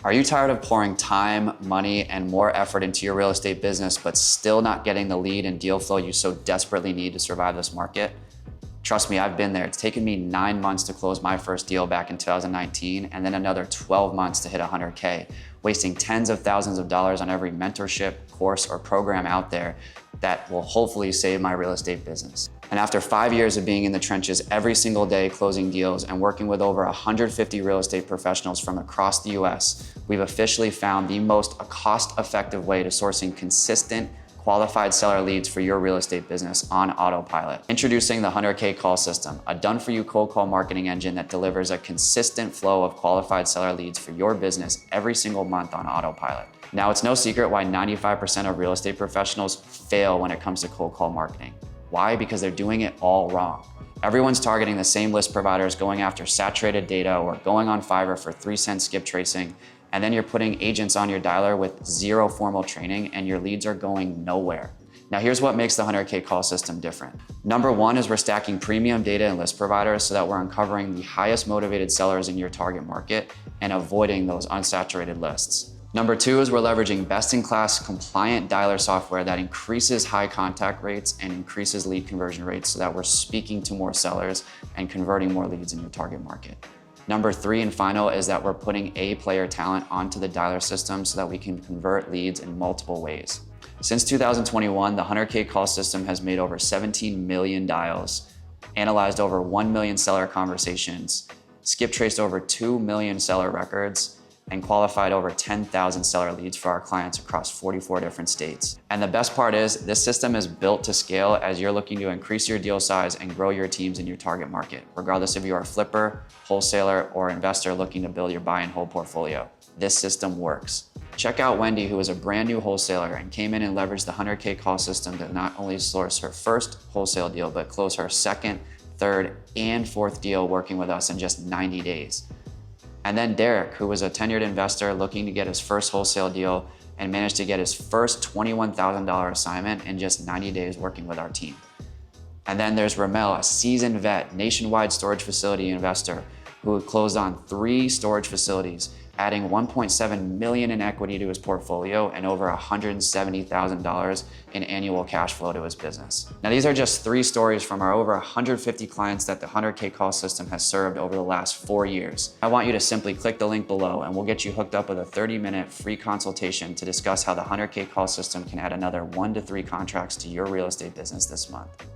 Are you tired of pouring time, money, and more effort into your real estate business, but still not getting the lead and deal flow you so desperately need to survive this market? Trust me, I've been there. It's taken me 9 months to close my first deal back in 2019, and then another 12 months to hit 100K, wasting tens of thousands of dollars on every mentorship, course, or program out there that will hopefully save my real estate business. And after 5 years of being in the trenches every single day closing deals and working with over 150 real estate professionals from across the US, we've officially found the most cost-effective way to sourcing consistent, qualified seller leads for your real estate business on autopilot. Introducing the 100K call system, a done-for-you cold call marketing engine that delivers a consistent flow of qualified seller leads for your business every single month on autopilot. Now, it's no secret why 95% of real estate professionals fail when it comes to cold call marketing. Why? Because they're doing it all wrong. Everyone's targeting the same list providers, going after saturated data, or going on Fiverr for 3-cent skip tracing, and then you're putting agents on your dialer with zero formal training and your leads are going nowhere. Now here's what makes the 100K call system different. Number one is we're stacking premium data and list providers so that we're uncovering the highest motivated sellers in your target market and avoiding those unsaturated lists. Number two is we're leveraging best-in-class compliant dialer software that increases high contact rates and increases lead conversion rates so that we're speaking to more sellers and converting more leads in your target market. Number three and final is that we're putting A-player talent onto the dialer system so that we can convert leads in multiple ways. Since 2021, the 100K call system has made over 17 million dials, analyzed over 1 million seller conversations, skip traced over 2 million seller records, and qualified over 10,000 seller leads for our clients across 44 different states. And the best part is, this system is built to scale as you're looking to increase your deal size and grow your teams in your target market, regardless if you are a flipper, wholesaler, or investor looking to build your buy and hold portfolio. This system works. Check out Wendy, who is a brand new wholesaler and came in and leveraged the 100K call system to not only source her first wholesale deal, but close her second, third, and fourth deal working with us in just 90 days. And then Derek, who was a tenured investor looking to get his first wholesale deal and managed to get his first $21,000 assignment in just 90 days working with our team. And then there's Ramel, a seasoned vet, nationwide storage facility investor who closed on 3 storage facilities, adding $1.7 million in equity to his portfolio and over $170,000 in annual cash flow to his business. Now, these are just 3 stories from our over 150 clients that the 100K call system has served over the last 4 years. I want you to simply click the link below and we'll get you hooked up with a 30-minute free consultation to discuss how the 100K call system can add another 1 to 3 contracts to your real estate business this month.